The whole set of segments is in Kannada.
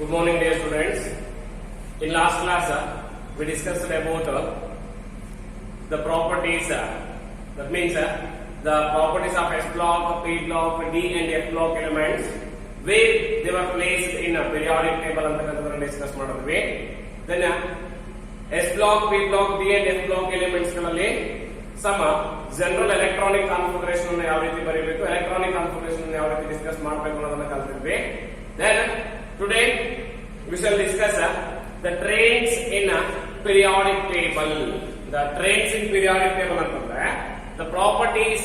Good morning, dear students. In last class, we discussed about the properties. That means the properties of S block, P block, D and F block elements, where they were placed in a periodic table ಅಂತ discuss ಮಾಡಿದ್ವಿ. Then S block, P block, D and F block elements ಗಳಲ್ಲಿ some general electronic configuration ಅನ್ನು ಯಾವ ರೀತಿ ಬರೆಯಬೇಕು, electronic configuration ಅನ್ನು ಯಾವ ರೀತಿ discuss ಮಾಡಬೇಕು ಅನ್ನೋದನ್ನ ಕಲಿತಿದ್ವಿ. Then today we shall discuss the trains in a periodic table. The trains in periodic table ಅಂತಂದ್ರೆ the properties,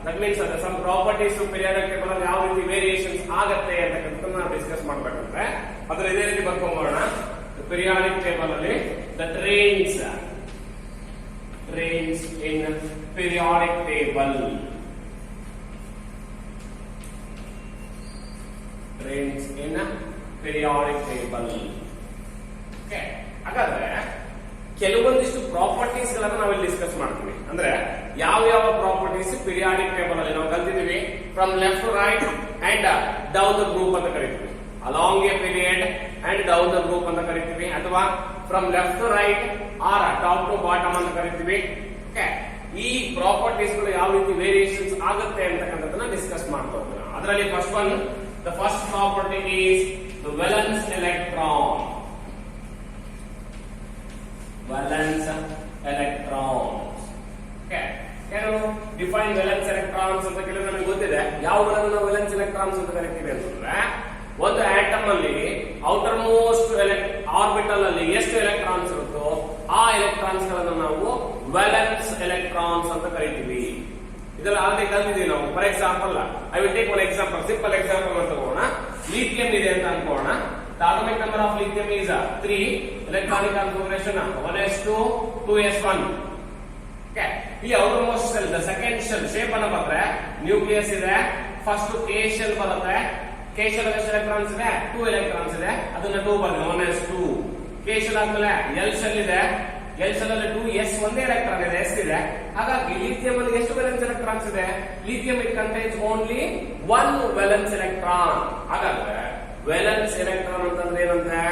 that means some properties periodic table ಅಲ್ಲಿ ಯಾವ ರೀತಿ ವೇರಿಯೇಷನ್ಸ್ ಆಗುತ್ತೆ ಅಂತಕ್ಕಂಥದ್ದನ್ನ ನಾವು ಡಿಸ್ಕಸ್ ಮಾಡಬೇಕಂದ್ರೆ ಅದರ ಇದೇ ರೀತಿ ಬರ್ಕೊಂಬೋಣ. periodic table ಅಲ್ಲಿ the trains in periodic table. Trains in periodic table. Okay. ಹಾಗಾದ್ರೆ ಕೆಲವೊಂದಿಷ್ಟು ಪ್ರಾಪರ್ಟೀಸ್ ಗಳನ್ನ ನಾವಿಲ್ಲಿ ಡಿಸ್ಕಸ್ ಮಾಡ್ತೀವಿ. ಅಂದ್ರೆ ಯಾವ ಯಾವ ಪ್ರಾಪರ್ಟೀಸ್ ಪಿರಿಯಾಡಿಕ್ ಟೇಬಲ್ ಅಲ್ಲಿ ನಾವು ಕಲ್ತಿದೀವಿ. From left to right and down the group ಅಂತ ಕರಿತೀವಿ. Along a period and down the group ಅಂತ ಕರಿತೀವಿ. ಅಥವಾ from left to right or top to bottom ಅಂತ ಕರಿತೀವಿ. ಓಕೆ, ಈ ಪ್ರಾಪರ್ಟೀಸ್ ಗಳು ಯಾವ ರೀತಿ ವೇರಿಯೇಷನ್ಸ್ ಆಗುತ್ತೆ ಅಂತಕ್ಕಂಥದ್ದನ್ನ ಡಿಸ್ಕಸ್ ಮಾಡ್ತಾ ಹೋಗೋಣ. ಅದರಲ್ಲಿ first one, the first property is the valence electron. Valence electrons. Okay, ಏನು ಡಿಫೈನ್ valence electrons ಅಂತ ಕೇಳಿದ್ರೆ ನಮಗೆ ಗೊತ್ತಿದೆ. ಯಾವುದನ್ನು ನಾವು valence electrons ಅಂತ ಕರಿತೀವಿ ಅಂತಂದ್ರೆ ಒಂದು ಆಟಮ್ ಅಲ್ಲಿ ಔಟರ್ ಮೋಸ್ಟ್ ಆರ್ಬಿಟಲ್ ಅಲ್ಲಿ ಎಷ್ಟು ಎಲೆಕ್ಟ್ರಾನ್ಸ್ ಇರುತ್ತೋ ಆ ಎಲೆಕ್ಟ್ರಾನ್ಸ್ ಗಳನ್ನು ನಾವು valence electrons ಅಂತ ಕರಿತೀವಿ. ಇದೆಲ್ಲ ಆಲ್ರೆಡಿ ಕಲ್ತಿದ್ದೀವಿ ನಾವು. For example I will take one example, simple example ಅಂತ ತಗೋಣ. ಲಿಥಿಯಂ ಇದೆ ಅಂತ ಅನ್ಕೋಣ. The atomic number of lithium is 3. Electronic configuration 1s2 2s1. Okay, ಈ outermost shell the second shell shape ಅನ್ನ ಬಂದ್ರೆ ನ್ಯೂಕ್ಲಿಯಸ್ ಇದೆ. ಫಸ್ಟ್ ಕೆ ಶೆಲ್ ಬರುತ್ತೆ. ಕೆ ಶೆಲ್ ಅಲ್ಲಿ ಎಷ್ಟು ಎಲೆಕ್ಟ್ರಾನ್ಸ್ ಇದೆ? 2 ಎಲೆಕ್ಟ್ರಾನ್ಸ್ ಇದೆ. ಅದನ್ನ 2 ಬಂದ್ರೆ 1s2. ಕೆ ಶೆಲ್ ಆದ್ಮೇಲೆ ಎಲ್ ಶೆಲ್ ಇದೆ. ಎಲ್ ಶೆಲ್ ಅಲ್ಲಿ 2s ಒಂದೇ ಎಲೆಕ್ಟ್ರಾನ್ ಇದೆ, ಎಸ್ ಇದೆ. ಹಾಗಾಗಿ ಲಿಥಿಯಂ ಅಲ್ಲಿ ಎಷ್ಟು ವೇಲೆನ್ಸ್ ಎಲೆಕ್ಟ್ರಾನ್ಸ್ ಇದೆ? Lithium it contains only 1 valence electron. ಹಾಗಾದ್ರೆ ವೇಲೆನ್ಸ್ ಎಲೆಕ್ಟ್ರಾನ್ ಅಂತಂದ್ರೆ ಏನಂದ್ರೆ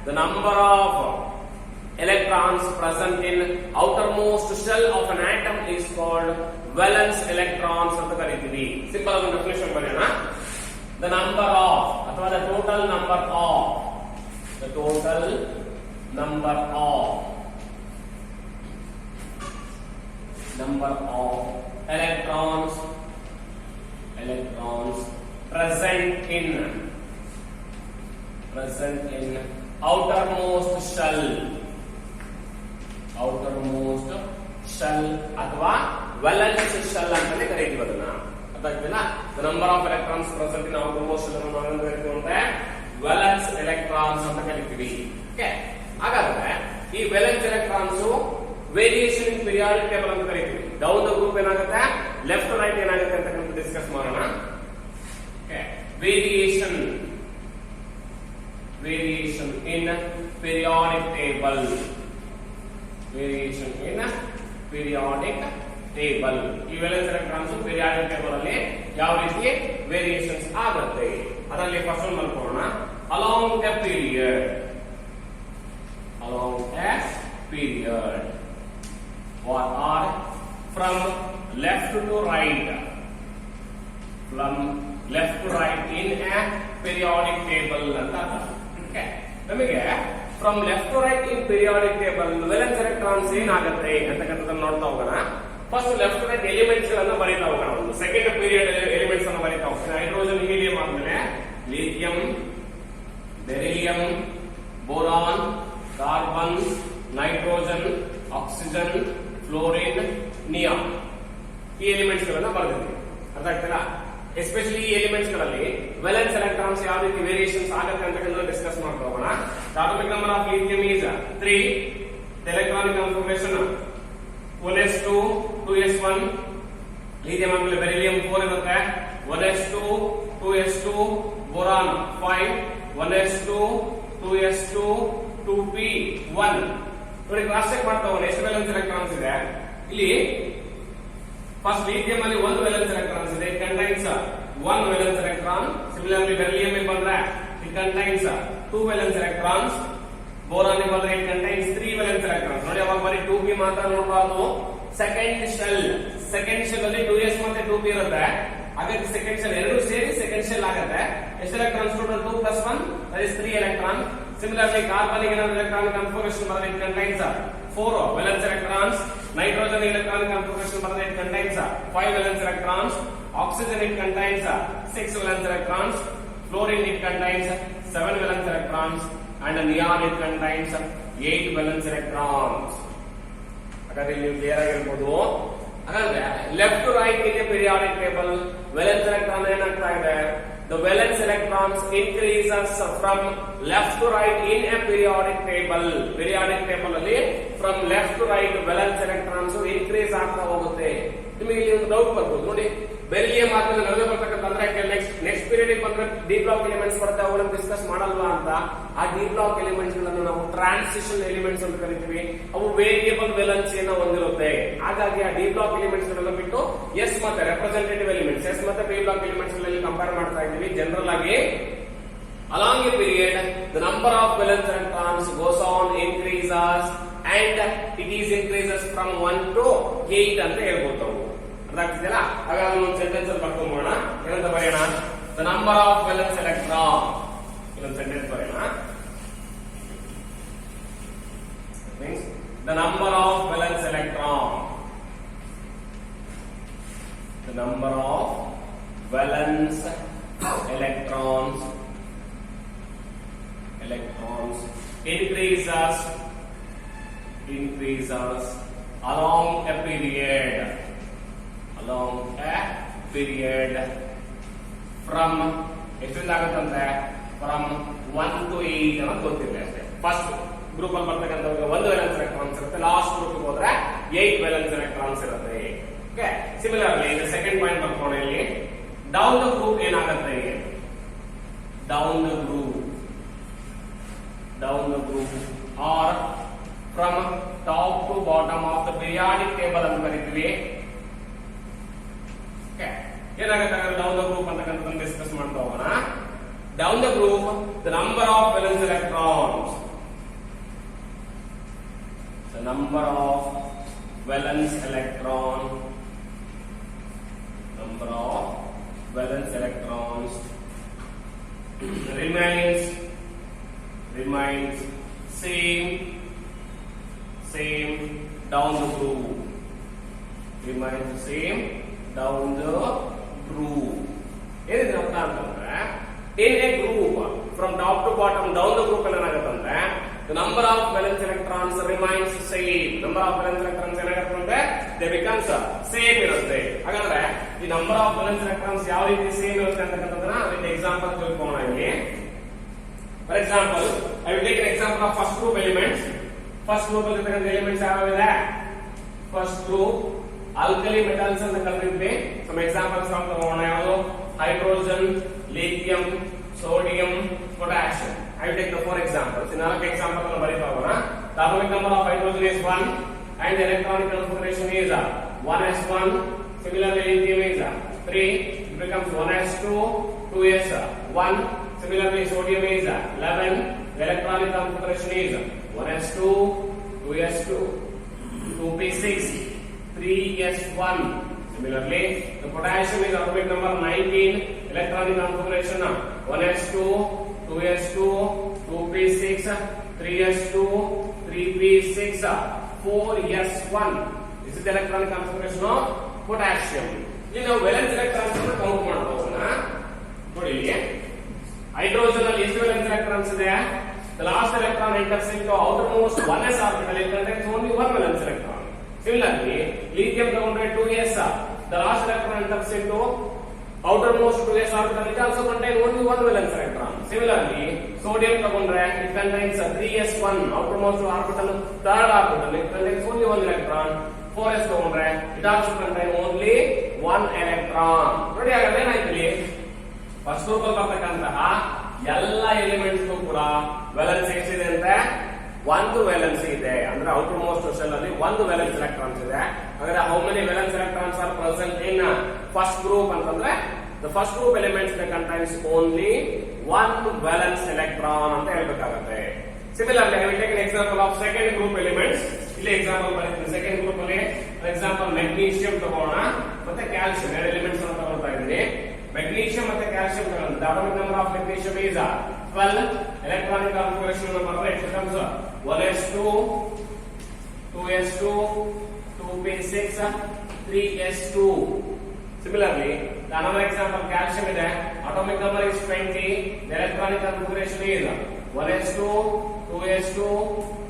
the number of electrons present in outermost shell of an atom is called valence electrons ಅಂತ ಕರೀತೀವಿ. ಸಿಂಪಲ್ ಆಗಿ ಡೆಫಿನಿಷನ್ ಬರೆಯೋಣ. the number of ಅಥವಾ the total number of electrons present in outermost shell ಅಥವಾ valence shell ಅಂತಾನೆ ಕರೀತೀವಿ ಅದನ್ನ. ಅರ್ಥಾಯ್ತಲ್ಲ? the number of electrons present in outermost shell ಅನ್ನು ನಾವು ಕರೀತೀವಿ ಅಂದ್ರೆ valence electrons ಅಂತ ಕರೀತೀವಿ. ಓಕೆ, ಹಾಗಾದ್ರೆ ಈ valence electrons ವೇರಿಯೇಷನ್ ಇನ್ ಪಿರಿಯಾಡಿಕ್ ಟೇಬಲ್ ಅಂತ ಕರೀತೀವಿ. ಡೌನ್ ದ ಗ್ರೂಪ್ ಏನಾಗುತ್ತೆ, ಲೆಫ್ಟ್ ಟು ರೈಟ್ ಏನಾಗುತ್ತೆ ಅಂತ ಡಿಸ್ಕಸ್ ಮಾಡೋಣ. Okay, variation in periodic table. ಈ valence electrons periodic table ಅಲ್ಲಿ ಯಾವ ರೀತಿ ವೇರಿಯೇಷನ್ಸ್ ಆಗುತ್ತೆ ಅದರಲ್ಲಿ ಫಸ್ಟ್ ಒನ್ ಮಾಡ್ಕೊಳ್ಳೋಣ. along a period what are from left to right in a periodic table ಅಂತ. ಓಕೆ, ನಮಗೆ from left to right in periodic table valence electrons ಏನಾಗುತ್ತೆ ಅಂತಕ್ಕಂಥದ್ದನ್ನು ನೋಡ್ತಾ ಹೋಗೋಣ. First left to right elements ಗಳನ್ನ ಬರೀತಾ ಹೋಗೋಣ. ಒಂದು ಸೆಕೆಂಡ್ ಪೀರಿಯಡ್ ಎಲಿಮೆಂಟ್ಸ್ ಅನ್ನು ಬರೀತಾ ಹೋಗ್ತೀನಿ. ಹೈಡ್ರೋಜನ್, ಹೀಲಿಯಂ ಆದ್ಮೇಲೆ lithium, beryllium, boron, carbon, nitrogen, oxygen, fluorine, neon. ಈ ಎಲಿಮೆಂಟ್ಸ್ ಗಳನ್ನ ಬರೆದಿದ್ದೀವಿ. ಅರ್ಥ ಆಗ್ತದಾ? ಎಸ್ಪೆಷಲಿ ಈ ಎಲಿಮೆಂಟ್ಸ್ ಗಳಲ್ಲಿ ವೇಲೆನ್ಸ್ ಎಲೆಕ್ಟ್ರಾನ್ಸ್ ಯಾವ ರೀತಿ ವೇರಿಯೇಷನ್ಸ್ ಆಗುತ್ತೆ ಅಂತ ಡಿಸ್ಕಸ್ ಮಾಡ್ತಾ ಹೋಗೋಣ. Atomic number of lithium is 3. Electronic configuration 1s2 2s1. Lithium ಆದ್ಮೇಲೆ ಬೆರಿಲಿಯಂ 4 ಇರುತ್ತೆ. 1s2 2s2. Boron 5. 1s2 2s2 2p1. ನೋಡಿ, ಕ್ರಾಸ್ ಚೆಕ್ ಮಾಡ್ತಾ ಹೋಗೋಣ ಎಷ್ಟು ವೇಲೆನ್ಸ್ ಎಲೆಕ್ಟ್ರಾನ್ಸ್ ಇದೆ. ಇಲ್ಲಿ ಫಸ್ಟ್ ಲಿಥಿಯಂ ಅಲ್ಲಿ 1 ವೇಲೆನ್ಸ್ ಎಲೆಕ್ಟ್ರಾನ್ಸ್ ಇದೆ. Contains 1 valence electron. Similarly beryllium ಬಂದ್ರೆ it contains 2 valence electrons. Boron ಗೆ ಬಂದ್ರೆ it contains 3 valence electrons. ನೋಡಿ ಅವಾಗ ಬರೀ 2p ಮಾತ್ರ ನೋಡಬಾರದು. ಸೆಕೆಂಡ್ ಶೆಲ್ ಅಲ್ಲಿ 2s ಮತ್ತೆ 2p ಇರುತ್ತೆ. ಹಾಗಾಗಿ ಸೆಕೆಂಡ್ ಶೆಲ್ ಎರಡು ಸೇರಿ ಸೆಕೆಂಡ್ ಶೆಲ್ ಆಗುತ್ತೆ. ಎಷ್ಟು electrons total 2 + 1 that is 3 electron. Similarly carbon ಗೆ ಏನಾದ್ರು electronic configuration ಬಂದ್ರೆ it contains 4 valence electrons. Nitrogen electronic configuration ಬಂದ್ರೆ it contains 5 valence electrons. Oxygen it contains 6 valence electrons. Fluorine it contains 7 valence electrons. And neon it contains 8 valence electrons. ಹಾಗಾದ್ರೆ ನೀವು ಕ್ಲಿಯರ್ ಆಗಿರಬಹುದು. ಹಾಗಾದ್ರೆ left to right in a periodic table valence electron ಏನಾಗ್ತಾ ಇದೆ? The valence electrons increases from left to right in a periodic table. Periodic table ಅಲ್ಲಿ from left to right valence electrons increase ಆಗ್ತಾ ಹೋಗುತ್ತೆ. ನಿಮಗೆ ಇಲ್ಲಿ ಒಂದು ಡೌಟ್ ಬರ್ಬೋದು ನೋಡಿ, ಬೆರಿಲಿಯಂ ಆದ್ಮೇಲೆ ನಡುವೆ ಬರ್ತಕ್ಕಂಥ ಅಂದ್ರೆ ನೆಕ್ಸ್ಟ್ ಪೀರಿಯಡ್ ಬಂದ್ರೆ ಡಿ ಬ್ಲಾಕ್ ಎಲಿಮೆಂಟ್ಸ್ ಬರುತ್ತೆ, ಅವುಗಳನ್ನು ಡಿಸ್ಕಸ್ ಮಾಡಲ್ವಾ ಅಂತ. ಆ ಡಿ ಬ್ಲಾಕ್ ಎಲಿಮೆಂಟ್ಸ್ ಗಳನ್ನು ನಾವು ಟ್ರಾನ್ಸಿಷನ್ ಎಲಿಮೆಂಟ್ಸ್ ಅಂತ ಕರಿತೀವಿ. ಅವು ವೇರಿಯಬಲ್ ವೇಲೆನ್ಸಿಯನ್ನು ಹೊಂದಿರುತ್ತೆ. ಹಾಗಾಗಿ ಆ ಡಿ ಬ್ಲಾಕ್ ಎಲಿಮೆಂಟ್ಸ್ ಗಳನ್ನ ಬಿಟ್ಟು ಎಸ್ ಮತ್ತೆ ರೆಪ್ರೆಸೆಂಟೇಟಿವ್ ಎಲಿಮೆಂಟ್ಸ್ ಎಸ್ ಮತ್ತೆ ಪಿ ಬ್ಲಾಕ್ ಎಲಿಮೆಂಟ್ಸ್ ಗಳಲ್ಲಿ ಕಂಪೇರ್ ಮಾಡ್ತಾ ಇದ್ದೀವಿ. ಜನರಲ್ ಆಗಿ along a period the number of valence electrons goes on increases and it is increases from 1 to 8 ಅಂತ ಹೇಳ್ಬೋದು. ಅರ್ಥ ಆಗ್ತಿದೆಯಲ್ಲ? ಹಾಗಾದ್ರೆ ಒಂದು ಸೆಂಟೆನ್ಸ್ ಅಲ್ಲಿ ಬರ್ಕೊಂಬೋಣ. ಏನಂತ ಬರೆಯೋಣ? the number of valence electron. ಇನ್ನೊಂದು ಸೆಂಟೆನ್ಸ್ ಬರೆಯೋಣ. means the number of valence electron. The number of valence electrons increases along a period from ಎಷ್ಟಿಂದಾಗುತ್ತಂದ್ರೆ from 1 to 8 ಅಂತ ಗೊತ್ತಿದೆ ಅಷ್ಟೇ. ಫಸ್ಟ್ ಗ್ರೂಪ್ ಅಲ್ಲಿ ಬರ್ತಕ್ಕಂಥ 1 ವೇಲೆನ್ಸ್ ಎಲೆಕ್ಟ್ರಾನ್ಸ್ ಇರುತ್ತೆ, ಲಾಸ್ಟ್ ಗ್ರೂಪ್ ಹೋದ್ರೆ 8 ವೇಲೆನ್ಸ್ ಎಲೆಕ್ಟ್ರಾನ್ಸ್ ಇರುತ್ತೆ. ಓಕೆ, ಸಿಮಿಲರ್ಲಿ ಇದು ಸೆಕೆಂಡ್ ಪಾಯಿಂಟ್ ಬರ್ಕೊಂಡು ಇಲ್ಲಿ ಡೌನ್ ದ ಗ್ರೂಪ್ ಏನಾಗುತ್ತೆ? Down the group or from top to bottom of the periodic table ಅಂತ ಕರಿತೀವಿ. ಓಕೆ, ಏನಾಗುತ್ತೆ ಡೌನ್ ದ ಗ್ರೂಪ್ ಅಂತಕ್ಕಂಥದ್ದನ್ನು ಡಿಸ್ಕಸ್ ಮಾಡ್ತಾ ಹೋಗೋಣ. Down the group the number of valence electrons, the number of valence electrons remains same down the groove. Remains same down the groove. ಏನಿದೆ ಅರ್ಥ ಅಂತಂದ್ರೆ in a group from top to bottom down the group ಏನಾಗುತ್ತಂದ್ರೆ the number of valence electrons remains same. Number of valence electrons ಏನಾಗುತ್ತಂದ್ರೆ they becomes same ಇರುತ್ತೆ. ಹಾಗಾದ್ರೆ ಈ number of valence electrons ಯಾವ ರೀತಿ ಸೇಮ್ ಇರುತ್ತೆ ಅಂತಕ್ಕಂಥದ್ದನ್ನ ಅದಕ್ಕೆ ಎಕ್ಸಾಂಪಲ್ ತಿಳ್ಕೊಳ್ಳೋಣ. ಇಲ್ಲಿ for example I will take an example of first group elements. First group ಇರತಕ್ಕಂಥ elements ಯಾವ್ಯಾವಿದೆ? First group alkali metals ಅಂತ ಕರೆದಿದ್ವಿ. some examples ನಾವು ತಗೊಳ್ಳೋಣ. ಯಾವುದು? hydrogen, lithium, sodium, potassium. I will take the 4 examples. In all examples ಅನ್ನು ಬರೀತಾ ಹೋಗೋಣ. The atomic number of hydrogen is 1 and the electronic configuration is 1s1. Similarly lithium is 3. It becomes 1s2, 2s1. Similarly sodium is 11. The electronic configuration is 1s2, 2s2, 2p6, 3s1. Similarly, the potassium is atomic number 19. Electronic configuration 1s2, 2s2, 2p6, 3s2, 3p6, 4s1. This is the electronic configuration of potassium. Now, ನಾವು valence electrons ಅನ್ನು ಕೌಂಟ್ ಮಾಡಬಹುದು. ನೋಡಿ ಇಲ್ಲಿ ಹೈಡ್ರೋಜನ್ ಅಲ್ಲಿ ಎಷ್ಟು valence electrons ಇದೆ? The last electron enters into outermost 1s orbital. It contains only 1 valence electron. Similarly, lithium ತಗೊಂಡ್ರೆ 2s. The last electron enters into outermost 2s orbital. It also contains only 1 valence electron. Similarly, sodium ತಗೊಂಡ್ರೆ it contains 3s1 outermost orbital, third orbital. It contains only 1 electron. 4s ತಗೊಂಡ್ರೆ it also contains only 1 electron. ನೋಡಿ ಹಾಗಾದ್ರೆ ಏನಾಯ್ತು ಇಲ್ಲಿ? ಫಸ್ಟ್ ಗ್ರೂಪ್ ಅಲ್ಲಿ ಬರ್ತಕ್ಕಂತಹ ಎಲ್ಲ ಎಲಿಮೆಂಟ್ಸ್ ಕೂಡ ವ್ಯಾಲೆನ್ಸ್ ಎಷ್ಟಿದೆ ಅಂದ್ರೆ 1 ವ್ಯಾಲೆನ್ಸ್ ಇದೆ. ಅಂದ್ರೆ ಔಟರ್ ಮೋಸ್ಟ್ ಶೆಲ್ ಅಲ್ಲಿ 1 ವ್ಯಾಲೆನ್ಸ್ ಎಲೆಕ್ಟ್ರಾನ್ಸ್ ಇದೆ. ಹಾಗಾದ್ರೆ how many valence electrons are present in first group ಅಂತಂದ್ರೆ the first group elements that contains only one valence electron ಅಂತ ಹೇಳ್ಬೇಕಾಗುತ್ತೆ. Similarly, I will take an example of second group elements. ಇಲ್ಲಿ ಎಕ್ಸಾಂಪಲ್ ಬರೀತೀನಿ. ಸೆಕೆಂಡ್ ಗ್ರೂಪ್ ಅಲ್ಲಿ ಫಾರ್ ಎಕ್ಸಾಂಪಲ್ ಮೆಗ್ನೀಷಿಯಂ ತಗೋಣ ಮತ್ತೆ ಕ್ಯಾಲ್ಸಿಯಂ ಎರಡು ಎಲಿಮೆಂಟ್ಸ್ ಅನ್ನು ತಗೊಳ್ತಾ ಇದ್ದೀನಿ. ಮೆಗ್ನೀಷಿಯಂ ಮತ್ತೆ ಕ್ಯಾಲ್ಸಿಯಂ ತಗೊಂಡು the atomic number of magnesium is 12. electronic configuration number it becomes 1s2 2s2 2p6 3s2. Similarly, another example calcium is atomic number is 20. The electronic configuration is 1s2 2s2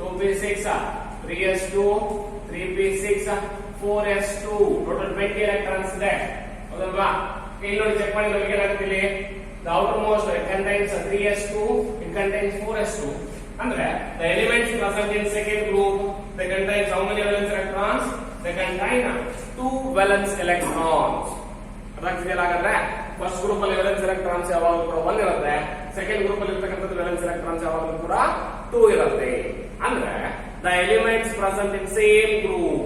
2p6 3s2 3p6 4s2. total 20 electrons there. ಹೌದಲ್ವಾ? ಇಲ್ಲಿ ನೋಡಿ ಚೆಕ್ ಮಾಡಿ ನಮಗೆ ಏನಾಗುತ್ತೆ ಇಲ್ಲಿ the outermost it contains 3s2, it contains 4s2. ಅಂದ್ರೆ the elements present in second group they contain how many valence electrons? They contain 2 valence electrons. ಅದಾಗ್ತಿದೆಯಲ್ಲ? ಹಾಗಾದ್ರೆ ಫಸ್ಟ್ ಗ್ರೂಪ್ ಅಲ್ಲಿ ವೇಲೆನ್ಸ್ ಎಲೆಕ್ಟ್ರಾನ್ಸ್ ಯಾವಾಗಲೂ ಕೂಡ 1 ಇರುತ್ತೆ, ಸೆಕೆಂಡ್ ಗ್ರೂಪ್ ಅಲ್ಲಿ ಇರತಕ್ಕಂಥದ್ದು ವೇಲೆನ್ಸ್ ಎಲೆಕ್ಟ್ರಾನ್ಸ್ ಯಾವಾಗಲೂ ಕೂಡ 2 ಇರುತ್ತೆ. ಅಂದ್ರೆ the elements present in same group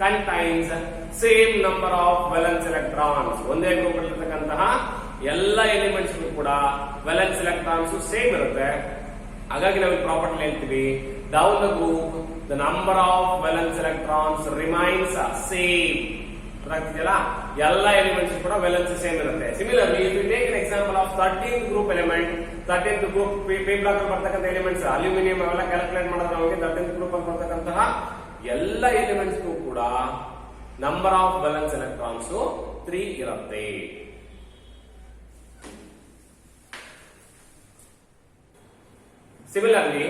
contains same number of valence electrons. ಒಂದೇ ಗ್ರೂಪ್ ಅಲ್ಲಿ ಇರತಕ್ಕಂತಹ ಎಲ್ಲ ಎಲಿಮೆಂಟ್ಸ್ ಕೂಡ ವೇಲೆನ್ಸ್ ಎಲೆಕ್ಟ್ರಾನ್ಸ್ ಸೇಮ್ ಇರುತ್ತೆ. ಹಾಗಾಗಿ ನಾವು ಪ್ರಾಪರ್ಟಿ ಹೇಳ್ತೀವಿ down the group the number of valence electrons remains same. ಅದಾಗ್ತಿದೆಯಲ್ಲ? ಎಲ್ಲ ಎಲಿಮೆಂಟ್ಸ್ ಕೂಡ ವೇಲೆನ್ಸ್ ಸೇಮ್ ಇರುತ್ತೆ. Similarly if you take an example of 13th group element, 13th group P block ಅಲ್ಲಿ ಬರ್ತಕ್ಕಂಥ ಎಲಿಮೆಂಟ್ಸ್ ಅಲ್ಯೂಮಿನಿಯಂ ಅವೆಲ್ಲ ಕ್ಯಾಲ್ಕುಲೇಟ್ ಮಾಡಿದ್ರೆ ನಮಗೆ 13th ಗ್ರೂಪ್ ಅಲ್ಲಿ ಬರ್ತಕ್ಕಂತಹ ಎಲ್ಲ ಎಲಿಮೆಂಟ್ಸ್ ಕೂಡ ನಂಬರ್ ಆಫ್ ವೇಲೆನ್ಸ್ ಎಲೆಕ್ಟ್ರಾನ್ಸ್ 3 ಇರುತ್ತೆ. Similarly,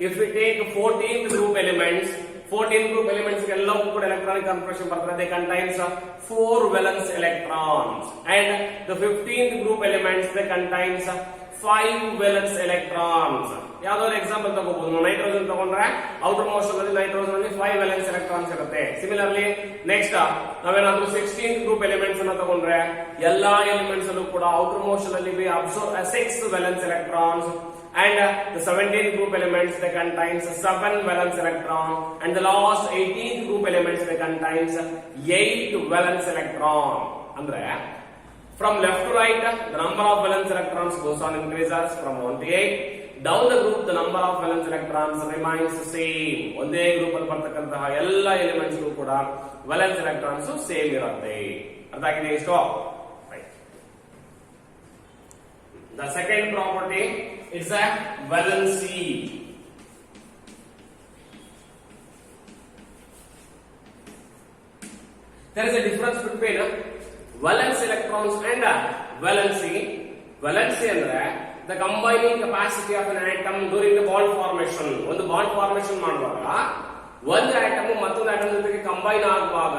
if we take 14th group elements, 14th group elements ಎಲ್ಲವೂ ಕೂಡ electronic configuration ಬರ್ತದೆ. They contains 4 valence electrons, and the 15th group elements they contains 5 valence electrons. ಯಾವ್ದಾದ್ರು ಎಕ್ಸಾಂಪಲ್ ತಗೋಬಹುದು. ನೈಟ್ರೋಜನ್ ತಗೊಂಡ್ರೆ ಔಟರ್ ಮೋಸ್ಟ್ ಅಲ್ಲಿ ನೈಟ್ರೋಜನ್ ಅಲ್ಲಿ 5 valence electrons ಇರುತ್ತೆ. Similarly, next ನಾವೇನಾದ್ರೂ 16th group elements ಅನ್ನು ತಗೊಂಡ್ರೆ ಎಲ್ಲಾ ಎಲಿಮೆಂಟ್ಸ್ ಅಲ್ಲೂ ಕೂಡ ಔಟರ್ ಮೋಸ್ಟ್ ಅಲ್ಲಿ we absorb 6 valence electrons. And the 17th group elements they contains 7 valence electron, and the last 18th group elements they contains 8 valence electron. Andre from left to right the number of valence electrons goes on increases from 1 to 8. Down the group the number of valence electrons remains the same. ಒಂದೇ ಗ್ರೂಪ್ ಅಲ್ಲಿ ಬರ್ತಕ್ಕಂತಹ ಎಲ್ಲ ಎಲಿಮೆಂಟ್ಸ್ ಕೂಡ valence electrons ಸೇಮ್ ಇರುತ್ತೆ. ಅರ್ಥ ಆಗಿದೆ ಇಷ್ಟು? The second property is a valency. There is a difference between valence electrons and valency. Valency ಅಂದ್ರೆ the combining capacity of an atom during the bond formation. ಒಂದು bond formation ಮಾಡುವಾಗ ಒಂದು ಆಟಮ್ ಮತ್ತೊಂದು ಆಟಮ್ ಜೊತೆಗೆ ಕಂಬೈನ್ ಆಗುವಾಗ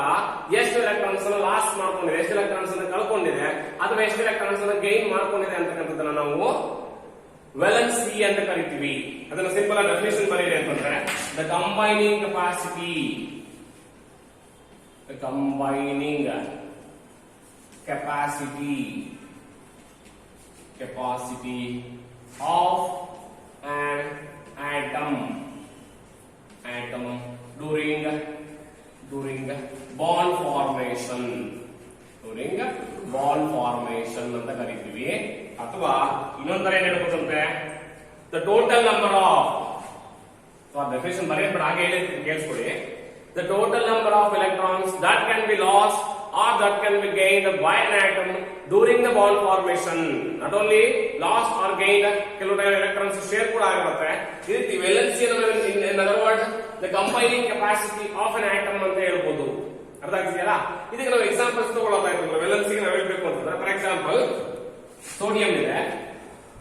ಎಷ್ಟು ಎಲೆಕ್ಟ್ರಾನ್ಸ್ ಅನ್ನು ಲಾಸ್ ಮಾಡ್ಕೊಂಡಿದೆ, ಎಷ್ಟು ಎಲೆಕ್ಟ್ರಾನ್ಸ್ ಅನ್ನು ಕಳ್ಕೊಂಡಿದೆ ಅಥವಾ ಎಷ್ಟು ಎಲೆಕ್ಟ್ರಾನ್ಸ್ ಅನ್ನು ಗೈನ್ ಮಾಡ್ಕೊಂಡಿದೆ ಅಂತಕ್ಕಂಥದ್ದನ್ನ ನಾವು ವೇಲೆನ್ಸಿ ಅಂತ ಕರಿತೀವಿ. ಅದನ್ನ ಸಿಂಪಲ್ ಆಗಿ ಡೆಫಿನಿಷನ್ ಬರೀರಿ ಅಂತಂದ್ರೆ the combining capacity of an atom during bond formation ಅಂತ ಕರಿತೀವಿ. ಅಥವಾ ಇನ್ನೊಂದರ ಏನ್ ಹೇಳ್ಬೋದಂತೆ the total number of definition ಬರೆಯಬೇಡ, ಹಾಗೆ ಹೇಳಿ ಕೇಳಿಸ್ಕೊಳ್ಳಿ. The total number of electrons that can be lost or that can be gained by an atom during the bond formation. Not only lost or gained, ಕೆಲವು ಎಲೆಕ್ಟ್ರಾನ್ಸ್ ಶೇರ್ ಕೂಡ ಆಗಿರುತ್ತೆ. ಈ ರೀತಿ valency in other word the combining capacity of an atom ಅಂತ ಹೇಳ್ಬೋದು. ಅರ್ಥ ಆಗ್ತಿದೆಯಲ್ಲ? ಇದಕ್ಕೆ ನಾವು ಎಕ್ಸಾಂಪಲ್ಸ್ ತಗೊಳ್ಳೋದಾ ಇರ್ತದೆ. ವೇಲೆನ್ಸಿಗೆ ನಾವು ಹೇಳ್ಬೇಕು ಅಂತಂದ್ರೆ ಫಾರ್ ಎಕ್ಸಾಂಪಲ್ ಸೋಡಿಯಂ ಇದೆ.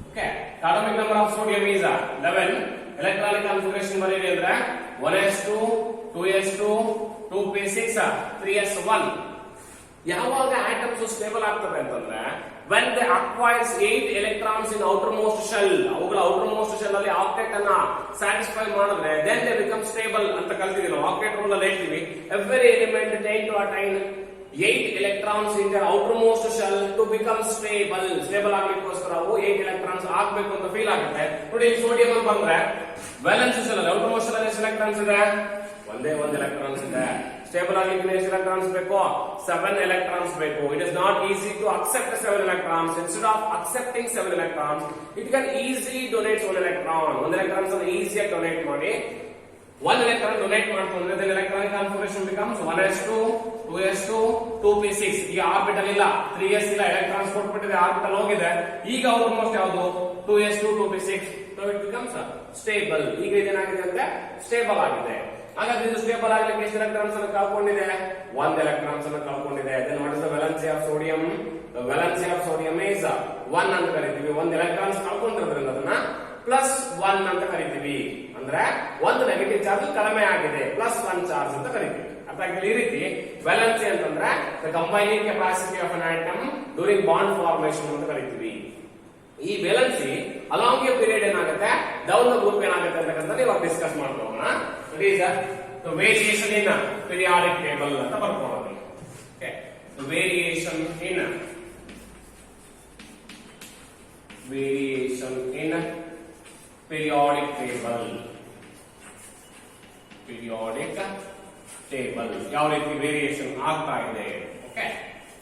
Okay, atomic number of sodium is 11. Electronic configuration ಬರೀರಿ ಅಂದ್ರೆ 1s2 2s2 2p6 3s1. ಯಾವಾಗ ಆಟಮ್ಸ್ ಸ್ಟೇಬಲ್ ಆಗ್ತವೆ ಅಂತಂದ್ರೆ when they acquires 8 electrons in outermost shell, ಅವುಗಳ outermost shell ಅಲ್ಲಿ ಆಕ್ಟೇಟ್ ಅನ್ನ ಸ್ಯಾಟಿಸ್ಫೈ ಮಾಡಿದ್ರೆ then they become stable ಅಂತ ಕಲ್ತಿದೀವಿ ನಾವು. ಆಕ್ಟೇಟ್ ರೂಲ್ ಅಲ್ಲಿ ಹೇಳ್ತೀವಿ every element tend to attain 8 electrons in their outermost shell to become stable. Stable ಆಗಲಿಕ್ಕೋಸ್ಕರ ಅವು 8 electrons ಆಗಬೇಕು ಅಂತ ಫೀಲ್ ಆಗುತ್ತೆ. ನೋಡಿ ಇಲ್ಲಿ ಸೋಡಿಯಂ ಅಲ್ಲಿ ಬಂದ್ರೆ ವ್ಯಾಲೆನ್ಸ್ ಶೆಲ್ ಅಲ್ಲಿ outermost shell ಅಲ್ಲಿ ಎಷ್ಟು ಎಲೆಕ್ಟ್ರಾನ್ಸ್ ಇದೆ? ಒಂದೇ ಒಂದು ಎಲೆಕ್ಟ್ರಾನ್ಸ್ ಇದೆ. ಸ್ಟೇಬಲ್ ಆಗಲಿಕ್ಕೆ ಎಷ್ಟು ಎಲೆಕ್ಟ್ರಾನ್ಸ್ ಬೇಕು? 7 electrons ಬೇಕು. It is not easy to accept 7 electrons. Instead of accepting 7 electrons, it can easily donate 1 electron. 1 electron ಅನ್ನು ಈಸಿಯಾಗಿ ಡೊನೇಟ್ ಮಾಡಿ 1 electron ಡೊನೇಟ್ ಮಾಡ್ಕೊಂಡ್ರೆ then electronic configuration becomes 1s2 2s2 2p6. ಈಗ ಆರ್ಬಿಟಲ್ ಇಲ್ಲ, 3s ಇಲ್ಲ, ಎಲೆಕ್ಟ್ರಾನ್ಸ್ ಕೊಟ್ಬಿಟ್ಟಿದೆ, ಆರ್ಬಿಟಲ್ ಹೋಗಿದೆ. ಈಗ ಆಲ್ಮೋಸ್ಟ್ ಯಾವುದು 2s2 2p6, so it becomes stable. ಈಗ ಇದೇನಾಗಿದೆ ಅಂದ್ರೆ ಸ್ಟೇಬಲ್ ಆಗಿದೆ. ಹಾಗಾದ್ರೆ ಇದು ಸ್ಟೇಬಲ್ ಆಗಲಿಕ್ಕೆ ಎಷ್ಟು ಎಲೆಕ್ಟ್ರಾನ್ಸ್ ಅನ್ನು ಕಳ್ಕೊಂಡಿದೆ? 1 electrons ಅನ್ನು ಕಳ್ಕೊಂಡಿದೆ. then what is the valency of sodium? The valency of sodium is 1 ಅಂತ ಕರಿತೀವಿ. 1 electrons ಕಳ್ಕೊಂಡಿರೋದ್ರಿಂದ ಅದನ್ನ +1 ಅಂತ ಕರಿತೀವಿ. ಅಂದ್ರೆ ಒಂದು ನೆಗೆಟಿವ್ ಚಾರ್ಜ್ ಕಡಿಮೆ ಆಗಿದೆ, +1 ಚಾರ್ಜ್ ಅಂತ ಕರಿತೀವಿ. ಅರ್ಥ ಆಗಿಲ್ಲ? ಈ ರೀತಿ ವ್ಯಾಲೆನ್ಸಿ ಅಂತಂದ್ರೆ the combining capacity of an atom during bond formation ಅಂತ ಕರಿತೀವಿ. ಈ ವ್ಯಾಲೆನ್ಸಿ ಅಲಾಂಗ್ ಎ ಪೀರಿಯಡ್ ಏನಾಗುತ್ತೆ, ಡೌನ್ ದ ಗ್ರೂಪ್ ಏನಾಗುತ್ತೆ ಅಂತಕ್ಕಂಥ ಇವಾಗ ಡಿಸ್ಕಸ್ ಮಾಡ್ಕೊಳ್ಳೋಣ. It is the variation in periodic table ಅಂತ ಬರ್ಕೊಳ್ಳೋಣ. Okay, the variation in periodic table. Periodic table ಯಾವ ರೀತಿ ವೇರಿಯೇಷನ್ ಆಗ್ತಾ ಇದೆ. ಓಕೆ,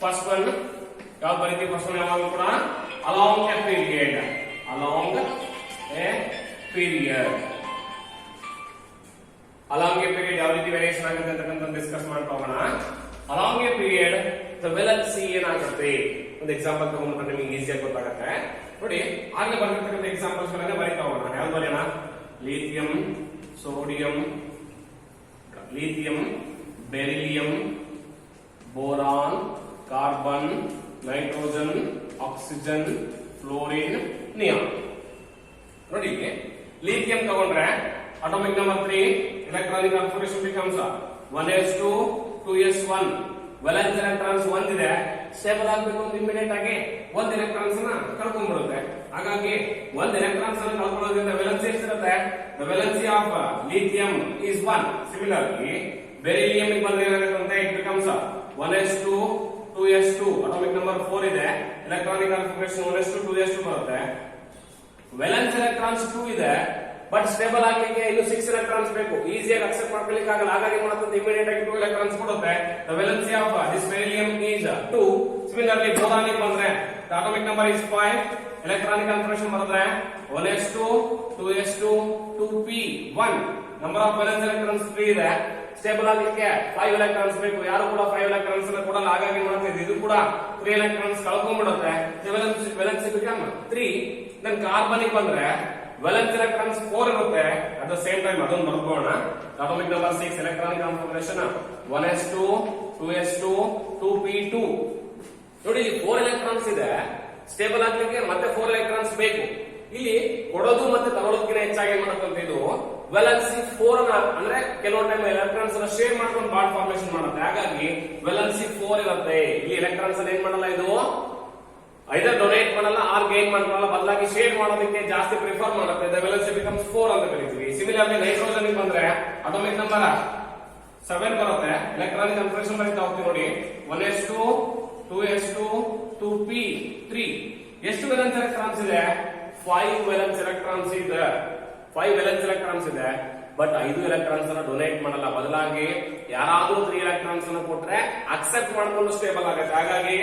ಫಸ್ಟ್ ಒನ್ ಯಾವ ಬರೀತಿ? ಫಸ್ಟ್ ಒನ್ ಯಾವಾಗಲೂ ಕೂಡ along a period. Along a period. Along a period ಯಾವ ರೀತಿ ವೇರಿಯೇಷನ್ ಆಗುತ್ತೆ ಅಂತಕ್ಕಂಥ ಡಿಸ್ಕಸ್ ಮಾಡ್ತಾ ಹೋಗೋಣ. Along a period the valency ಏನಾಗುತ್ತೆ? ಒಂದು ಎಕ್ಸಾಂಪಲ್ ತಗೊಂಡ್ರೆ ನಿಮಗೆ ಈಸಿಯಾಗಿ ಗೊತ್ತಾಗುತ್ತೆ. ನೋಡಿ, ಆಗಲೇ ಬರ್ತಿರ್ತಕ್ಕಂಥ ಎಕ್ಸಾಂಪಲ್ಸ್ ಗಳನ್ನ ಬರೀತಾ ಹೋಗೋಣ. ಯಾವ್ದು ಬರೆಯೋಣ? Lithium, sodium, beryllium, boron, carbon, nitrogen, oxygen, fluorine, neon. ನೋಡಿ, ಲಿಥಿಯಂ ತಗೊಂಡ್ರೆ atomic number 3, electronic configuration becomes 1s2 2s1. Valence electrons 1 ಇದೆ, ಸ್ಟೇಬಲ್ ಆಗಬೇಕು ಅಂತ ಇಮಿಡಿಯೇಟ್ ಆಗಿ 1 electrons ನ ಕಳ್ಕೊಂಡ್ಬಿಡುತ್ತೆ. ಹಾಗಾಗಿ 1 electrons ಅನ್ನು ಕಳ್ಕೊಳ್ಳೋದ್ರಿಂದ ವೇಲೆನ್ಸಿ ಎಷ್ಟಿರುತ್ತೆ? The valency of lithium is 1. Similarly beryllium ಬಂದ್ರೆ ಏನಾಗುತ್ತೆ? It becomes 1s2 2s2. Atomic number 4 ಇದೆ, ಎಲೆಕ್ಟ್ರಾನಿಕ್ ಕಾನ್ಫಿಗರೇಷನ್ 1s2 2s2 ಬರುತ್ತೆ. ವೇಲೆನ್ಸ್ ಎಲೆಕ್ಟ್ರಾನ್ಸ್ 2 ಇದೆ, ಬಟ್ ಸ್ಟೇಬಲ್ ಆಗಲಿಕ್ಕೆ ಇನ್ನು 6 electrons ಬೇಕು. ಈಸಿಯಾಗಿ ಅಕ್ಸೆಪ್ಟ್ ಮಾಡ್ಕೊಳ್ಳಿಕ್ಕೆ ಆಗಲ್ಲ. ಹಾಗಾಗಿ ಮಾಡುತ್ತೆ ಇಮಿಡಿಯೇಟ್ ಆಗಿ 2 electrons ಕೊಡುತ್ತೆ. The valency of this beryllium is 2. Similarly ಬೋರಾನಿಕ್ ಬಂದ್ರೆ the atomic number is 5, electronic configuration ಬರುತ್ತೆ 1s2 2s2 2p1. Number of valence electrons 3 ಇದೆ, ಸ್ಟೇಬಲ್ ಆಗಲಿಕ್ಕೆ 5 electrons ಬೇಕು. ಯಾರು ಕೂಡ 5 electrons ಅನ್ನು ಕೊಡಲ್ಲ. ಹಾಗಾಗಿ ಮಾಡುತ್ತೆ ಇದು ಕೂಡ 3 electrons ಕಳ್ಕೊಂಡ್ಬಿಡುತ್ತೆ. Valency become 3. ದೆನ್ ಕಾರ್ಬನಿಕ್ ಬಂದ್ರೆ ವೇಲೆನ್ಸ್ ಎಲೆಕ್ಟ್ರಾನ್ಸ್ 4 ಇರುತ್ತೆ. ಅಟ್ ದ ಸೇಮ್ ಟೈಮ್ ಅದನ್ನು ಬರ್ಕೋಣ. Atomic number 6, electronic configuration 1s2 2s2 2p2. ನೋಡಿ, 4 electrons ಇದೆ, ಸ್ಟೇಬಲ್ ಆಗ್ಲಿಕ್ಕೆ ಮತ್ತೆ 4 electrons ಬೇಕು. ಇಲ್ಲಿ ಕೊಡೋದು ಮತ್ತೆ ತಗೊಳ್ಳೋದಕ್ಕಿಂತ ಹೆಚ್ಚಾಗಿ ಏನ್ ಮಾಡುತ್ತೆ ಇದು ವೇಲೆನ್ಸಿ 4 ಅಂದ್ರೆ ಕೆಲವು ಟೈಮ್ ಎಲೆಕ್ಟ್ರಾನ್ಸ್ ಅನ್ನ ಶೇರ್ ಮಾಡ್ಕೊಂಡು ಬಾಂಡ್ ಫಾರ್ಮೇಶನ್ ಮಾಡುತ್ತೆ. ಹಾಗಾಗಿ ವೇಲೆನ್ಸಿ 4 ಇರುತ್ತೆ. ಇಲ್ಲಿ ಎಲೆಕ್ಟ್ರಾನ್ಸ್ ಅನ್ನ ಏನ್ ಮಾಡಲ್ಲ, ಇದು ಐದರ್ ಡೊನೇಟ್ ಮಾಡಲ್ಲ ಆರ್ ಗೇನ್ ಮಾಡ್ಕೊಳ್ಳಲ್ಲ, ಬದಲಾಗಿ ಶೇರ್ ಮಾಡೋದಕ್ಕೆ ಜಾಸ್ತಿ ಪ್ರಿಫರ್ ಮಾಡುತ್ತೆ. ದ ವೇಲೆನ್ಸಿ ಬಿಕಮ್ಸ್ 4 ಅಂತ ಕರಿತೀವಿ. ಸಿಮಿಲರ್ಲಿ ನೈಟ್ರೋಜನ್ ಬಂದ್ರೆ ಅಟಾಮಿಕ್ ನಂಬರ್ 7 ಬರುತ್ತೆ, ಎಲೆಕ್ಟ್ರಾನಿಕ್ ಕಾನ್ಫಿಗರೇಷನ್ ಬರೀತಾ ಹೋಗ್ತೀವಿ. ನೋಡಿ, 1s2 2s2 2p3. ಎಷ್ಟು ವೇಲೆನ್ಸ್ ಎಲೆಕ್ಟ್ರಾನ್ಸ್ ಇದೆ? 5 ವೇಲೆನ್ಸ್ ಎಲೆಕ್ಟ್ರಾನ್ಸ್ ಇದೆ. 5 ವೇಲೆನ್ಸ್ ಎಲೆಕ್ಟ್ರಾನ್ಸ್ ಇದೆ, ಬಟ್ 5 electrons ಅನ್ನ ಡೊನೇಟ್ ಮಾಡಲ್ಲ. ಬದಲಾಗಿ ಯಾರಾದ್ರೂ 3 electrons ಅನ್ನು ಕೊಟ್ರೆ ಅಕ್ಸೆಪ್ಟ್ ಮಾಡ್ಕೊಂಡು ಸ್ಟೇಬಲ್ ಆಗುತ್ತೆ. ಹಾಗಾಗಿ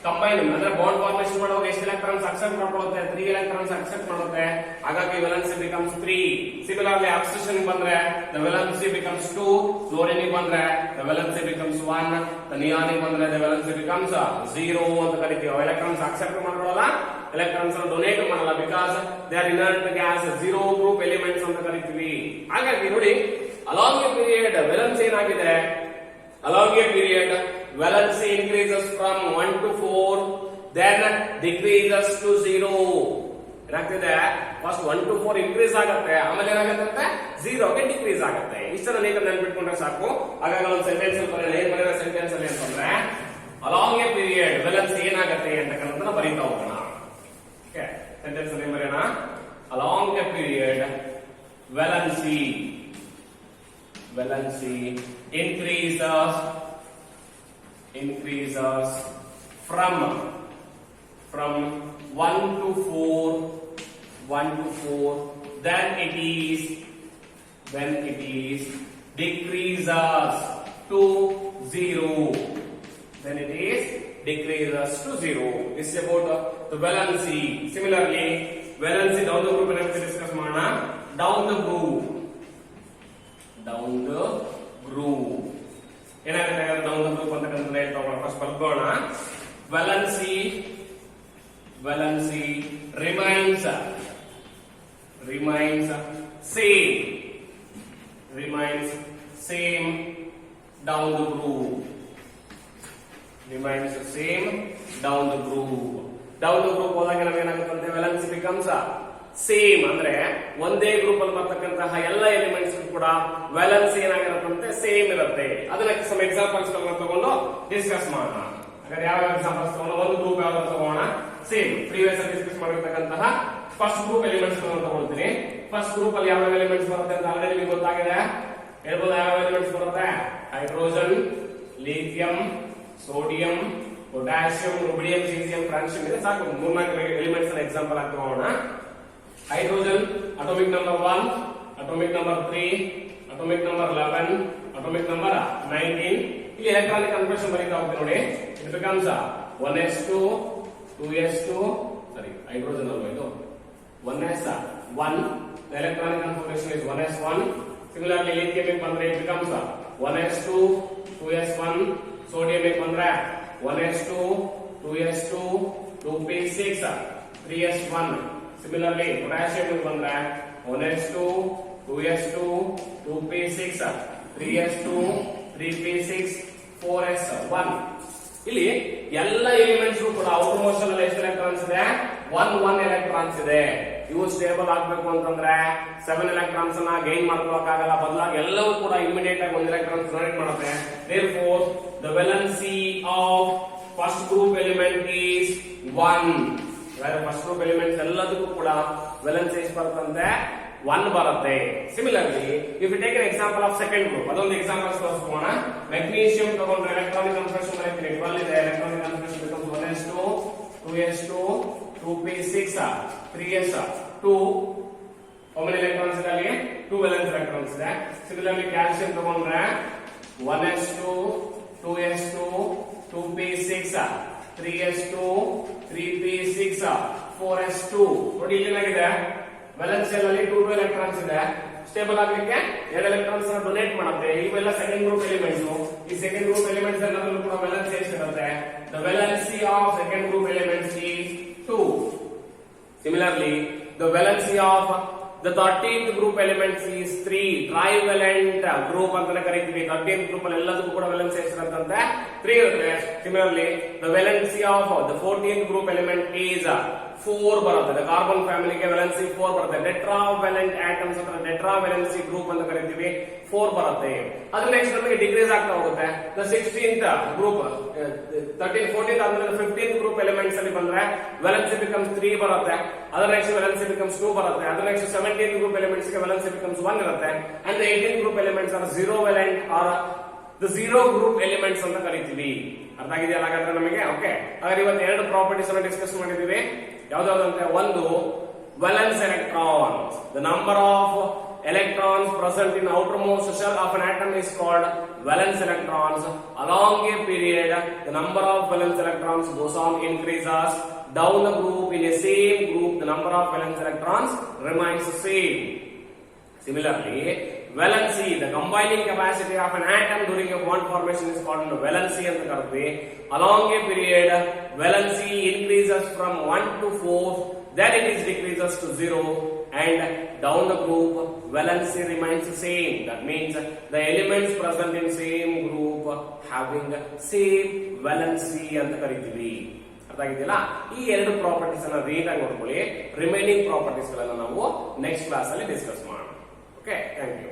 ಕಂಬೈನ್ ಅಂದ್ರೆ ಬಾಂಡ್ ಫಾರ್ಮೇಶನ್ ಮಾಡುವಾಗ ಎಷ್ಟು electrons ಅಕ್ಸೆಪ್ಟ್ ಮಾಡ್ಕೊಳ್ಳುತ್ತೆ? 3 electrons ಅಕ್ಸೆಪ್ಟ್ ಮಾಡುತ್ತೆ. ಹಾಗಾಗಿ ವೇಲೆನ್ಸಿ ಬಿಕಮ್ಸ್ 3. ಸಿಮಿಲರ್ಲಿ ಆಕ್ಸಿಜನ್ ಬಂದ್ರೆ ದ ವೇಲೆನ್ಸಿ ಬಿಕಮ್ಸ್ 2, ಫ್ಲೋರಿನ್ ಬಂದ್ರೆ ದ ವೇಲೆನ್ಸಿ ಬಿಕಮ್ಸ್ 1, ನಿಯಾನ್ ಬಂದ್ರೆ ದ ವೇಲೆನ್ಸಿ ಬಿಕಮ್ಸ್ 0 ಅಂತ ಕರಿತೀವಿ. electrons ಅಕ್ಸೆಪ್ಟ್ ಮಾಡ್ಕೊಳ್ಳಲ್ಲ, electrons ಅನ್ನು ಡೊನೇಟ್ ಮಾಡಲ್ಲ, because they are inert gas, 0 group elements ಅಂತ ಕರಿತೀವಿ. ಹಾಗಾಗಿ ನೋಡಿ, ಅಲಾಂಗ್ ಎ ಪೀರಿಯಡ್ ವೇಲೆನ್ಸಿ ಏನಾಗಿದೆ? Along a period valency increases from 1 to 4, then decreases to 0. ಏನಾಗ್ತಿದೆ? ಫಸ್ಟ್ 1 to 4 ಇನ್ಕ್ರೀಸ್ ಆಗುತ್ತೆ, ಆಮೇಲೆ ಏನಾಗುತ್ತೆ? 0 ಗೆ ಡಿಕ್ರೀಸ್ ಆಗುತ್ತೆ. ಇಷ್ಟನ್ನ ನೀವು ನೆನ್ಪಿಟ್ಕೊಂಡ್ರೆ ಸಾಕು. ಹಾಗಾಗಿ ಒಂದು ಸೆಂಟೆನ್ಸ್ ಅಲ್ಲಿ ಬರೆಯೋ ಸೆಂಟೆನ್ಸ್ ಅಲ್ಲಿ ಅಂತಂದ್ರೆ ಅಲಾಂಗ್ ಎ ಪೀರಿಯಡ್ ವೇಲೆನ್ಸಿ ಏನಾಗುತ್ತೆ ಅಂತಕ್ಕಂಥದ್ದನ್ನ ಬರೀತಾ ಹೋಗೋಣ. ಓಕೆ, ಸೆಂಟೆನ್ಸ್ ಅಲ್ಲಿ ಬರೆಯೋಣ. Along a period valency increases from 1 to 4, then it is decreases to 0. Then it is decreases to 0. This is about the valency. Similarly, valency down the group and discuss ಮಾಡೋಣ. Down the groove. Down the groove. ಏನಾಗುತ್ತೆ down the groove ಅಂತಕ್ಕಂಥದ್ದು ಹೇಳ್ತಾ first ಬರ್ಕೋಣ. Valency remains same down the groove. Remains same down the groove. Down the groove ಹೋದಾಗ ನಮಗೇನಾಗುತ್ತೆ valency becomes ಸೇಮ್ ಅಂದ್ರೆ ಒಂದೇ ಗ್ರೂಪ್ ಅಲ್ಲಿ ಬರ್ತಕ್ಕಂತಹ ಎಲ್ಲ ಎಲಿಮೆಂಟ್ಸ್ ಕೂಡ ವ್ಯಾಲೆನ್ಸಿ ಏನಾಗಿರುತ್ತೆ ಸೇಮ್ ಇರುತ್ತೆ. ಅದನ್ನ ಸಮ್ ಎಕ್ಸಾಂಪಲ್ಸ್ ತಗೊಂಡು ಡಿಸ್ಕಸ್ ಮಾಡೋಣ. ಹಾಗಾದ್ರೆ ಯಾವ ಎಕ್ಸಾಂಪಲ್ಸ್ ತಗೊಂಡು ಒಂದು ಗ್ರೂಪ್ ಯಾವ್ದು ತಗೋಣ ಸೇಮ್ ಪ್ರೀವಿಯಸ್ ಆಗಿ ಡಿಸ್ಕಸ್ ಮಾಡಿರ್ತಕ್ಕಂತಹ ಫಸ್ಟ್ ಗ್ರೂಪ್ ಎಲಿಮೆಂಟ್ಸ್ ತಗೊಳ್ತೀನಿ. ಫಸ್ಟ್ ಗ್ರೂಪ್ ಅಲ್ಲಿ ಯಾವ ಎಲಿಮೆಂಟ್ಸ್ ಬರುತ್ತೆ ಅಂತ ಆಲ್ರೆಡಿ ನಿಮಗೆ ಗೊತ್ತಾಗಿದೆ. ಹೇಳ್ಬೋದು ಯಾವ ಎಲಿಮೆಂಟ್ಸ್ ಬರುತ್ತೆ? Hydrogen, lithium, sodium, potassium, ರುಬಿಡಿಯಂ, caesium, francium ಇದೆ. ಸಾಕು, ಮೂರ್ನಾಲ್ಕು ಎಲಿಮೆಂಟ್ಸ್ ಎಕ್ಸಾಂಪಲ್ ಆಗಿ ತಗೋಣ. Hydrogen, atomic number 1, atomic number 3, atomic number 11, atomic number 19. ಇಲ್ಲಿ electronic configuration ಬರೀತಾ ಹೋಗ್ತೀನಿ ನೋಡಿ. It becomes 1s2, 2s2, sorry, hydrogen ಅಲ್ವಾ ಇದು? 1s1, the electronic configuration is 1s1. Similarly, lithium ಬಂದ್ರೆ it becomes 1s2, 2s1, sodium ಬಂದ್ರೆ 1s2, 2s2, 2p6, 3s1. Similarly, potassium ಬಂದ್ರೆ 1s2, 2s2, 2p6, 3s2, 3p6, 4s1. ಇಲ್ಲಿ ಎಲ್ಲ ಎಲಿಮೆಂಟ್ಸ್ ಕೂಡ ಔಟರ್ ಮೋಷನ್ ಅಲ್ಲಿ ಎಷ್ಟು ಎಲೆಕ್ಟ್ರಾನ್ಸ್ ಇದೆ? 1 ಎಲೆಕ್ಟ್ರಾನ್ಸ್ ಇದೆ. ಇವು ಸ್ಟೇಬಲ್ ಆಗ್ಬೇಕು ಅಂತಂದ್ರೆ 7 ಎಲೆಕ್ಟ್ರಾನ್ಸ್ ಅನ್ನ ಗೈನ್ ಮಾಡ್ಕೊಳ್ಳೋಕ್ಕಾಗಲ್ಲ. ಬದಲಾಗಿ ಎಲ್ಲವೂ ಕೂಡ ಇಮಿಡಿಯೇಟ್ ಆಗಿ 1 ಎಲೆಕ್ಟ್ರಾನ್ಸ್ ಡೊನೇಟ್ ಮಾಡುತ್ತೆ. Therefore, the valency of first group element is 1. First group elements ಎಲ್ಲದಕ್ಕೂ ಕೂಡ ವ್ಯಾಲೆನ್ಸಿ ಎಷ್ಟು ಬರುತ್ತಂತೆ? 1 ಬರುತ್ತೆ. Similarly if you take an example of second group, ಅದೊಂದು ಎಕ್ಸಾಂಪಲ್ಸ್ ತೋರಿಸ್ಕೋಣ. ಮೆಗ್ನೀಷಿಯಂ ತಗೊಂಡ್ರೆ ಎಲೆಕ್ಟ್ರಾನಿಕ್ ಕನ್ಫರ್ಮೇಷನ್ ಬರೀತೀನಿ. 12 ಇದೆ. Electronic confirmation becomes 1s2, 2s2, 2p6, 3s2. how many electrons ಇದೆ ಅಲ್ಲಿ? 2 valence electrons ಇದೆ. ಸಿಮಿಲರ್ಲಿ ಕ್ಯಾಲ್ಸಿಯಂ ತಗೊಂಡ್ರೆ 1s2, 2s2, 2p6, 3s2, 3p6, 4s2. ನೋಡಿ ಏನಾಗಿದೆ? ವ್ಯಾಲೆನ್ಸ್ ಅಲ್ಲಿ 2 ಎಲೆಕ್ಟ್ರಾನ್ಸ್ ಇದೆ. ಸ್ಟೇಬಲ್ ಆಗಲಿಕ್ಕೆ 2 ಎಲೆಕ್ಟ್ರಾನ್ಸ್ ಡೊನೇಟ್ ಮಾಡುತ್ತೆ. ಇವೆಲ್ಲ ಸೆಕೆಂಡ್ ಗ್ರೂಪ್ ಎಲಿಮೆಂಟ್ಸ್. ಈ ಸೆಕೆಂಡ್ ಗ್ರೂಪ್ ಎಲಿಮೆಂಟ್ಸ್ ಎಲ್ಲದರಲ್ಲೂ ಕೂಡ ವ್ಯಾಲೆನ್ಸ್ ಎಷ್ಟಿರುತ್ತೆ? The valency of second group elements is 2. Similarly the valency of the 13th group elements is 3. Trivalent group ಅಂತಾನೆ ಕರೀತೀವಿ. 13th group ಅಲ್ಲಿ ಎಲ್ಲದಕ್ಕೂ ಕೂಡ ವ್ಯಾಲೆನ್ಸಿ ಎಷ್ಟಿರುತ್ತಂತೆ? 3 ಇರುತ್ತೆ. Similarly, the valency of the 14th group element is 4 ಬರುತ್ತೆ. The carbon family ಗೆ ವ್ಯಾಲೆನ್ಸಿ 4 ಬರುತ್ತೆ. Tetravalent atoms ಅಥವಾ tetravalency group ಅಂತ ಕರೀತೀವಿ. 4 ಬರುತ್ತೆ. ಅದ್ರ ನೆಕ್ಸ್ಟ್ ನಮಗೆ ಡಿಕ್ರೀಸ್ ಆಗ್ತಾ ಹೋಗುತ್ತೆ. The 16th group 14th ಆದ್ಮೇಲೆ 15th group elements ಅಲ್ಲಿ ಬಂದ್ರೆ ವ್ಯಾಲೆನ್ಸಿ becomes 3 ಬರುತ್ತೆ. ಅದರ ನೆಕ್ಸ್ಟ್ ವ್ಯಾಲೆನ್ಸಿ becomes 2 ಬರುತ್ತೆ. ಅದರ ನೆಕ್ಸ್ಟ್ 17th group elements ಗೆ ವ್ಯಾಲೆನ್ಸಿ becomes 1 ಇರುತ್ತೆ. And the 18th group elements are 0 valent or the 0 group elements ಅಂತ ಕರೀತೀವಿ. ಅರ್ಥ ಆಗಿದೆಯಲ್ಲ ಹಾಗಾದ್ರೆ ನಮಗೆ? ಓಕೆ, ಹಾಗಾದ್ರೆ ಇವತ್ತು 2 ಪ್ರಾಪರ್ಟೀಸ್ ಅನ್ನು ಡಿಸ್ಕಸ್ ಮಾಡಿದೀವಿ. ಯಾವ್ದಾವ್ದಂತೆ? ಒಂದು, valence electrons. The number of electrons present in outermost shell of an atom is called valence electrons. Along a period, the number of valence electrons goes on increases. Down the group, in a same group, the number of valence electrons remains the same. Similarly, valency, the combining capacity of an atom during a bond formation is called valency ಅಂತ ಕರೀತೀವಿ. Along a period, valency increases from 1 to 4, then it is decreases to 0, and down the group, valency remains the same. That means the elements present in same group having same valency ಅಂತ ಕರೀತೀವಿ. ಅರ್ಥ ಆಗಿದೆಯಲ್ಲ? ಈ 2 ಪ್ರಾಪರ್ಟೀಸ್ ಅನ್ನ ರೀಡ್ ಆಗಿ ನೋಡ್ಕೊಳ್ಳಿ. ರಿಮೈನಿಂಗ್ ಪ್ರಾಪರ್ಟೀಸ್ ಗಳನ್ನ ನಾವು ನೆಕ್ಸ್ಟ್ ಕ್ಲಾಸ್ ಅಲ್ಲಿ ಡಿಸ್ಕಸ್ ಮಾಡೋಣ. Okay, thank you.